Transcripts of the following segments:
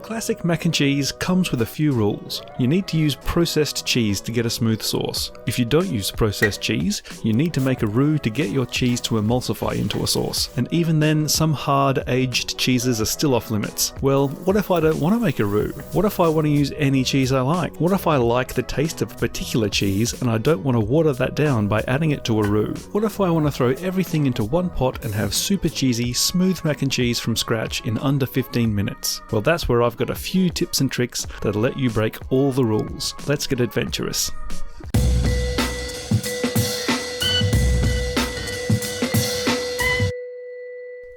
Classic mac and cheese comes with a few rules. You need to use processed cheese to get a smooth sauce. If you don't use processed cheese, you need to make a roux to get your cheese to emulsify into a sauce. And even then, some hard aged cheeses are still off limits. Well, what if I don't want to make a roux? What if I want to use any cheese I like? What if I like the taste of a particular cheese and I don't want to water that down by adding it to a roux? What if I want to throw everything into one pot and have super cheesy, smooth mac and cheese from scratch in under 15 minutes? Well, that's where I've got a few tips and tricks that'll let you break all the rules. Let's get adventurous.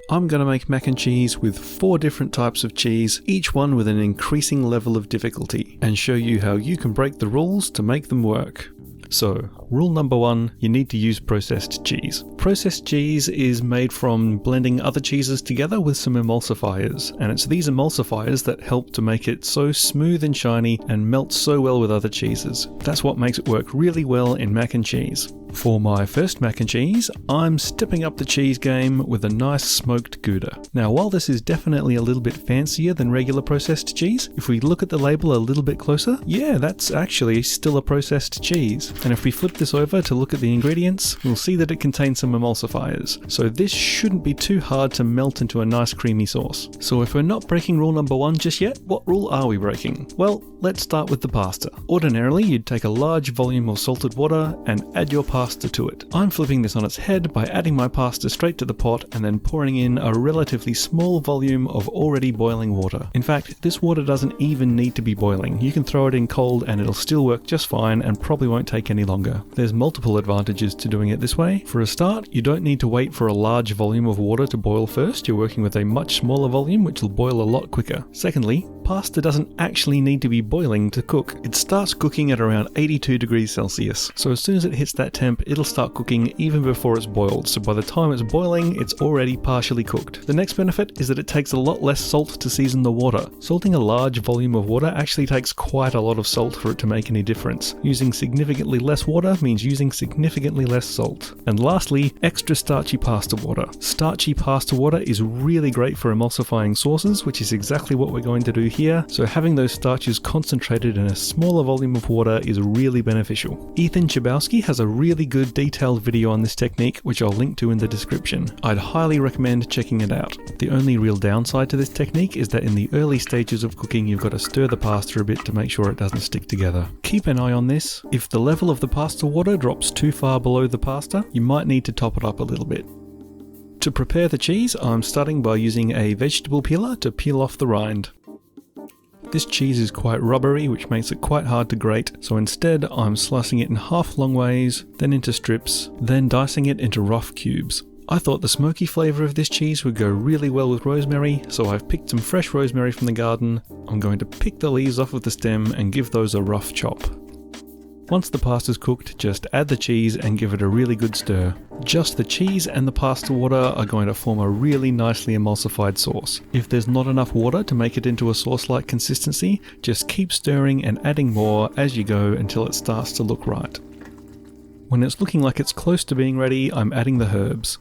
I'm going to make mac and cheese with 4 different types of cheese, each one with an increasing level of difficulty, and show you how you can break the rules to make them work. So, rule number 1, you need to use processed cheese. Processed cheese is made from blending other cheeses together with some emulsifiers, and it's these emulsifiers that help to make it so smooth and shiny and melt so well with other cheeses. That's what makes it work really well in mac and cheese. For my first mac and cheese, I'm stepping up the cheese game with a nice smoked Gouda. Now, while this is definitely a little bit fancier than regular processed cheese, if we look at the label a little bit closer, yeah, that's actually still a processed cheese. And if we flip this over to look at the ingredients, we'll see that it contains some emulsifiers. So this shouldn't be too hard to melt into a nice creamy sauce. So if we're not breaking rule number 1 just yet, what rule are we breaking? Well, let's start with the pasta. Ordinarily, you'd take a large volume of salted water and add your pasta to it. I'm flipping this on its head by adding my pasta straight to the pot and then pouring in a relatively small volume of already boiling water. In fact, this water doesn't even need to be boiling. You can throw it in cold and it'll still work just fine and probably won't take any longer. There's multiple advantages to doing it this way. For a start, you don't need to wait for a large volume of water to boil first. You're working with a much smaller volume which will boil a lot quicker. Secondly, pasta doesn't actually need to be boiling to cook. It starts cooking at around 82 degrees Celsius. So as soon as it hits that temp, it'll start cooking even before it's boiled. So by the time it's boiling, it's already partially cooked. The next benefit is that it takes a lot less salt to season the water. Salting a large volume of water actually takes quite a lot of salt for it to make any difference. Using significantly less water means using significantly less salt. And lastly, extra starchy pasta water. Starchy pasta water is really great for emulsifying sauces, which is exactly what we're going to do here. So having those starches concentrated in a smaller volume of water is really beneficial. Ethan Chbosky has a really good detailed video on this technique, which I'll link to in the description. I'd highly recommend checking it out. The only real downside to this technique is that in the early stages of cooking, you've got to stir the pasta a bit to make sure it doesn't stick together. Keep an eye on this. If the level of the pasta water drops too far below the pasta, you might need to top it up a little bit. To prepare the cheese, I'm starting by using a vegetable peeler to peel off the rind. This cheese is quite rubbery, which makes it quite hard to grate, so instead I'm slicing it in half long ways, then into strips, then dicing it into rough cubes. I thought the smoky flavour of this cheese would go really well with rosemary, so I've picked some fresh rosemary from the garden. I'm going to pick the leaves off of the stem and give those a rough chop. Once the pasta's cooked, just add the cheese and give it a really good stir. Just the cheese and the pasta water are going to form a really nicely emulsified sauce. If there's not enough water to make it into a sauce-like consistency, just keep stirring and adding more as you go until it starts to look right. When it's looking like it's close to being ready, I'm adding the herbs.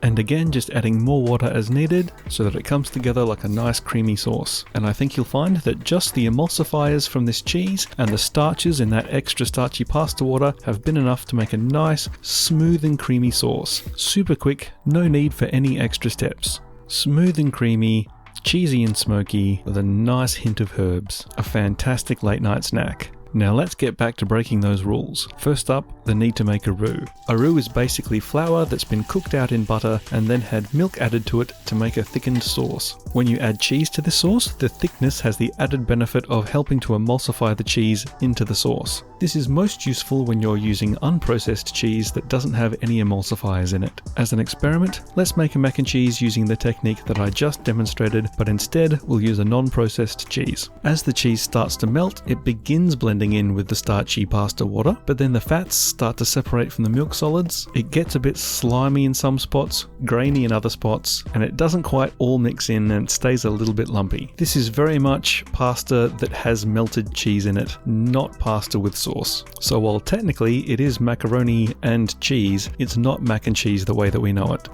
And again, just adding more water as needed so that it comes together like a nice creamy sauce. And I think you'll find that just the emulsifiers from this cheese and the starches in that extra starchy pasta water have been enough to make a nice, smooth and creamy sauce. Super quick, no need for any extra steps. Smooth and creamy, cheesy and smoky, with a nice hint of herbs. A fantastic late night snack. Now let's get back to breaking those rules. First up, the need to make a roux. A roux is basically flour that's been cooked out in butter and then had milk added to it to make a thickened sauce. When you add cheese to this sauce, the thickness has the added benefit of helping to emulsify the cheese into the sauce. This is most useful when you're using unprocessed cheese that doesn't have any emulsifiers in it. As an experiment, let's make a mac and cheese using the technique that I just demonstrated, but instead we'll use a non-processed cheese. As the cheese starts to melt, it begins blending in with the starchy pasta water, but then the fats start to separate from the milk solids. It gets a bit slimy in some spots, grainy in other spots, and it doesn't quite all mix in and it stays a little bit lumpy. This is very much pasta that has melted cheese in it, not pasta with sauce. So while technically it is macaroni and cheese, it's not mac and cheese the way that we know it.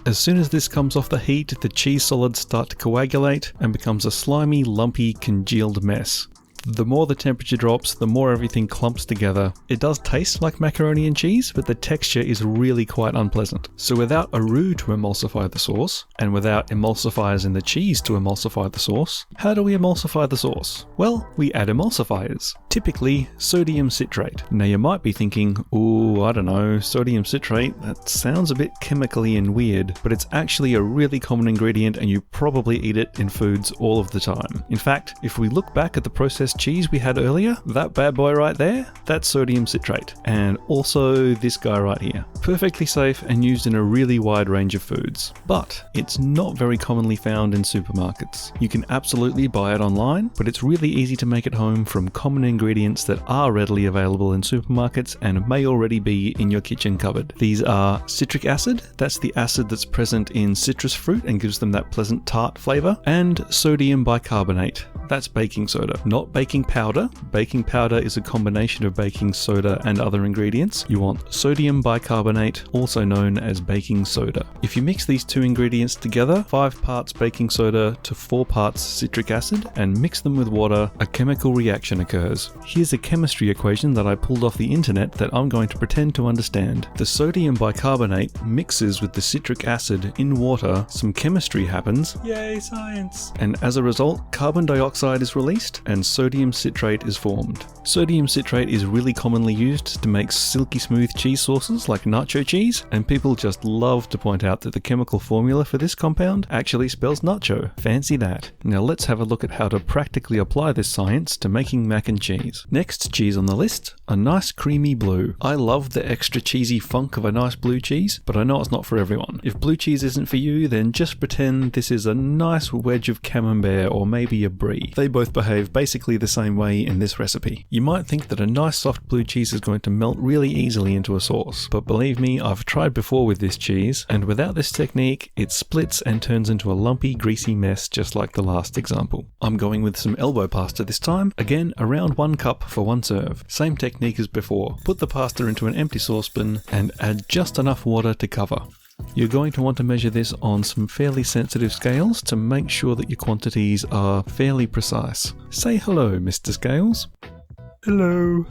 As soon as this comes off the heat, the cheese solids start to coagulate and becomes a slimy, lumpy, congealed mess. The more the temperature drops, the more everything clumps together. It does taste like macaroni and cheese, but the texture is really quite unpleasant. So without a roux to emulsify the sauce, and without emulsifiers in the cheese to emulsify the sauce, how do we emulsify the sauce? Well, we add emulsifiers. Typically, sodium citrate. Now you might be thinking, ooh, I don't know, sodium citrate, that sounds a bit chemically and weird, but it's actually a really common ingredient and you probably eat it in foods all of the time. In fact, if we look back at the processed cheese we had earlier, that bad boy right there, that's sodium citrate. And also this guy right here. Perfectly safe and used in a really wide range of foods. But it's not very commonly found in supermarkets. You can absolutely buy it online, but it's really easy to make at home from common ingredients that are readily available in supermarkets and may already be in your kitchen cupboard. These are citric acid, that's the acid that's present in citrus fruit and gives them that pleasant tart flavour, and sodium bicarbonate. That's baking soda, not baking powder. Baking powder is a combination of baking soda and other ingredients. You want sodium bicarbonate, also known as baking soda. If you mix these two ingredients together, 5 parts baking soda to 4 parts citric acid, and mix them with water, a chemical reaction occurs. Here's a chemistry equation that I pulled off the internet that I'm going to pretend to understand. The sodium bicarbonate mixes with the citric acid in water, some chemistry happens, yay science, and as a result, carbon dioxide is released and sodium citrate is formed. Sodium citrate is really commonly used to make silky smooth cheese sauces like nacho cheese, and people just love to point out that the chemical formula for this compound actually spells nacho. Fancy that. Now let's have a look at how to practically apply this science to making mac and cheese. Next cheese on the list, a nice creamy blue. I love the extra cheesy funk of a nice blue cheese, but I know it's not for everyone. If blue cheese isn't for you, then just pretend this is a nice wedge of camembert or maybe a brie. They both behave basically the same way in this recipe. You might think that a nice soft blue cheese is going to melt really easily into a sauce, but believe me, I've tried before with this cheese, and without this technique, it splits and turns into a lumpy, greasy mess just like the last example. I'm going with some elbow pasta this time, again around 1 cup for 1 serve. Same technique as before. Put the pasta into an empty saucepan and add just enough water to cover. You're going to want to measure this on some fairly sensitive scales to make sure that your quantities are fairly precise. Say hello, Mr. Scales. Hello.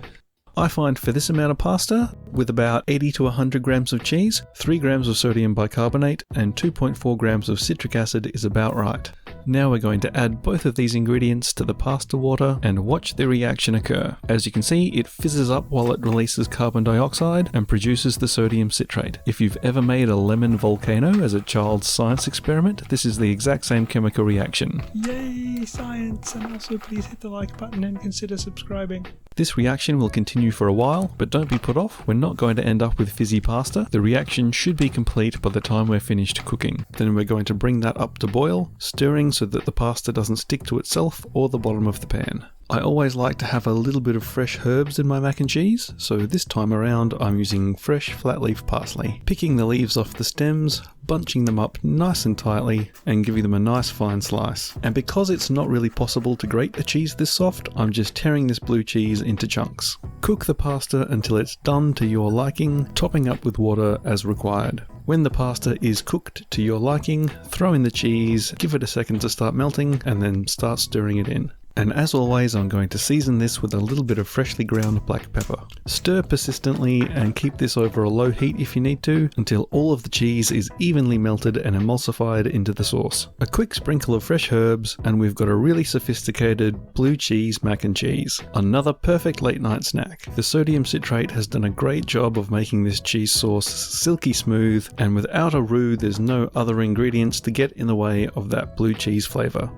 I find for this amount of pasta, with about 80 to 100 grams of cheese, 3 grams of sodium bicarbonate and 2.4 grams of citric acid is about right. Now we're going to add both of these ingredients to the pasta water and watch the reaction occur. As you can see, it fizzes up while it releases carbon dioxide and produces the sodium citrate. If you've ever made a lemon volcano as a child's science experiment, this is the exact same chemical reaction. Yay, science! And also please hit the like button and consider subscribing. This reaction will continue for a while, but don't be put off. We're not going to end up with fizzy pasta. The reaction should be complete by the time we're finished cooking. Then we're going to bring that up to boil, stirring so that the pasta doesn't stick to itself or the bottom of the pan. I always like to have a little bit of fresh herbs in my mac and cheese, so this time around I'm using fresh flat leaf parsley. Picking the leaves off the stems, bunching them up nice and tightly, and giving them a nice fine slice. And because it's not really possible to grate the cheese this soft, I'm just tearing this blue cheese into chunks. Cook the pasta until it's done to your liking, topping up with water as required. When the pasta is cooked to your liking, throw in the cheese, give it a second to start melting, and then start stirring it in. And as always, I'm going to season this with a little bit of freshly ground black pepper. Stir persistently and keep this over a low heat if you need to, until all of the cheese is evenly melted and emulsified into the sauce. A quick sprinkle of fresh herbs, and we've got a really sophisticated blue cheese mac and cheese. Another perfect late night snack. The sodium citrate has done a great job of making this cheese sauce silky smooth, and without a roux, there's no other ingredients to get in the way of that blue cheese flavour.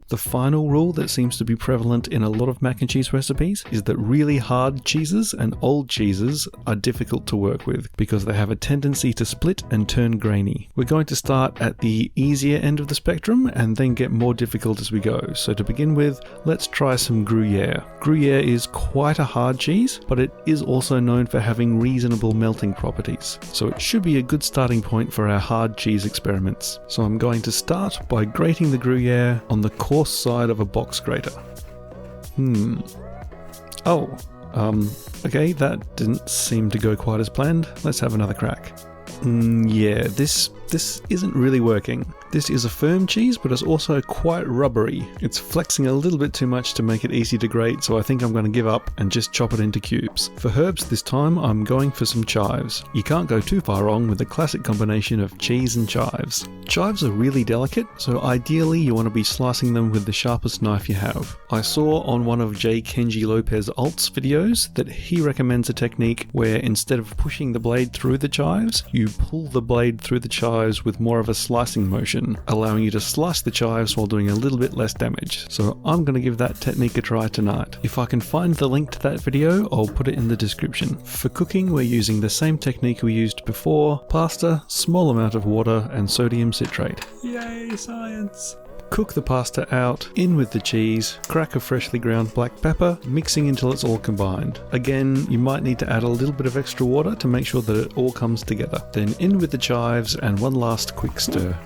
The final rule that seems to be prevalent in a lot of mac and cheese recipes is that really hard cheeses and old cheeses are difficult to work with because they have a tendency to split and turn grainy. We're going to start at the easier end of the spectrum and then get more difficult as we go. So to begin with, let's try some Gruyere. Gruyere is quite a hard cheese, but it is also known for having reasonable melting properties. So it should be a good starting point for our hard cheese experiments. So I'm going to start by grating the Gruyere on the coarse side of a box grater. Okay, that didn't seem to go quite as planned. Let's have another crack. Yeah, this isn't really working. This is a firm cheese, but it's also quite rubbery. It's flexing a little bit too much to make it easy to grate, so I think I'm going to give up and just chop it into cubes. For herbs this time, I'm going for some chives. You can't go too far wrong with the classic combination of cheese and chives. Chives are really delicate, so ideally you want to be slicing them with the sharpest knife you have. I saw on one of J. Kenji Lopez Alt's videos that he recommends a technique where instead of pushing the blade through the chives, you pull the blade through the chives with more of a slicing motion, allowing you to slice the chives while doing a little bit less damage. So I'm going to give that technique a try tonight. If I can find the link to that video, I'll put it in the description. For cooking, we're using the same technique we used before: pasta, small amount of water, and sodium citrate. Yay, science! Cook the pasta out, in with the cheese, crack of freshly ground black pepper, mixing until it's all combined. Again, you might need to add a little bit of extra water to make sure that it all comes together. Then in with the chives and one last quick stir.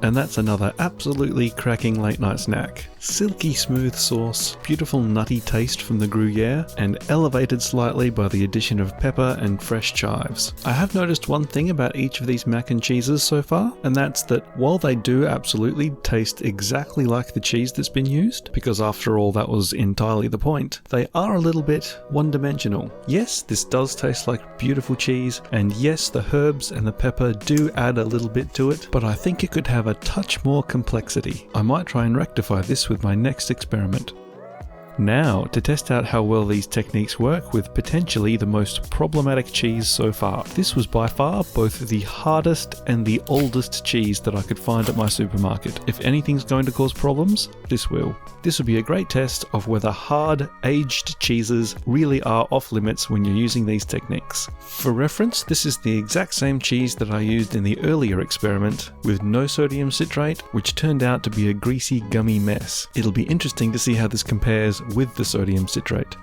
And that's another absolutely cracking late night snack. Silky smooth sauce, beautiful nutty taste from the Gruyere, and elevated slightly by the addition of pepper and fresh chives. I have noticed one thing about each of these mac and cheeses so far, and that's that while they do absolutely taste exactly like the cheese that's been used, because after all that was entirely the point, they are a little bit one-dimensional. Yes, this does taste like beautiful cheese, and yes, the herbs and the pepper do add a little bit to it, but I think it could have a touch more complexity. I might try and rectify this with my next experiment. Now, to test out how well these techniques work with potentially the most problematic cheese so far. This was by far both the hardest and the oldest cheese that I could find at my supermarket. If anything's going to cause problems, this will. This would be a great test of whether hard, aged cheeses really are off limits when you're using these techniques. For reference, this is the exact same cheese that I used in the earlier experiment with no sodium citrate, which turned out to be a greasy, gummy mess. It'll be interesting to see how this compares with the sodium citrate.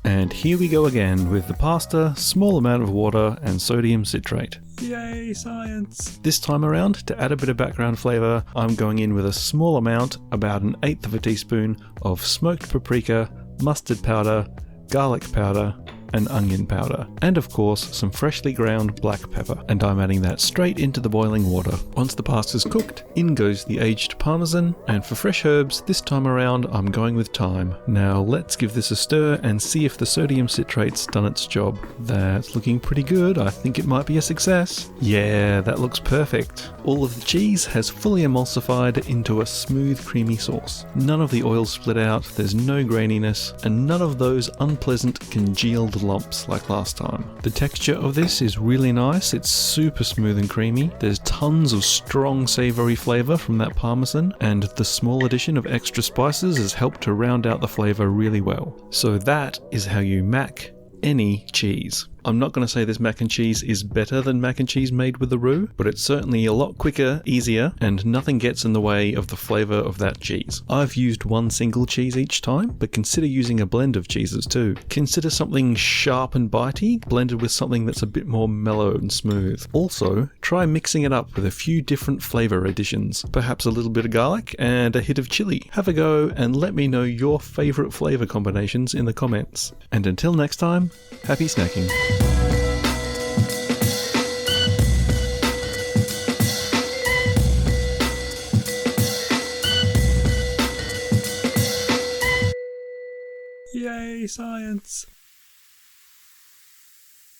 And here we go again with the pasta, small amount of water, and sodium citrate. Yay, science! This time around, to add a bit of background flavour, I'm going in with a small amount, about 1/8 of a teaspoon, of smoked paprika, mustard powder, garlic powder, and onion powder, and of course some freshly ground black pepper, and I'm adding that straight into the boiling water. Once the pasta's cooked, in goes the aged Parmesan, and for fresh herbs, this time around I'm going with thyme. Now let's give this a stir and see if the sodium citrate's done its job. That's looking pretty good. I think it might be a success. Yeah, that looks perfect. All of the cheese has fully emulsified into a smooth, creamy sauce. None of the oil split out, there's no graininess, and none of those unpleasant congealed lumps like last time. The texture of this is really nice. It's super smooth and creamy. There's tons of strong savoury flavour from that Parmesan, and the small addition of extra spices has helped to round out the flavour really well. So that is how you mac any cheese. I'm not going to say this mac and cheese is better than mac and cheese made with the roux, but it's certainly a lot quicker, easier, and nothing gets in the way of the flavour of that cheese. I've used one single cheese each time, but consider using a blend of cheeses too. Consider something sharp and bitey, blended with something that's a bit more mellow and smooth. Also, try mixing it up with a few different flavour additions, perhaps a little bit of garlic and a hit of chili. Have a go and let me know your favourite flavour combinations in the comments. And until next time, happy snacking. Yay, science!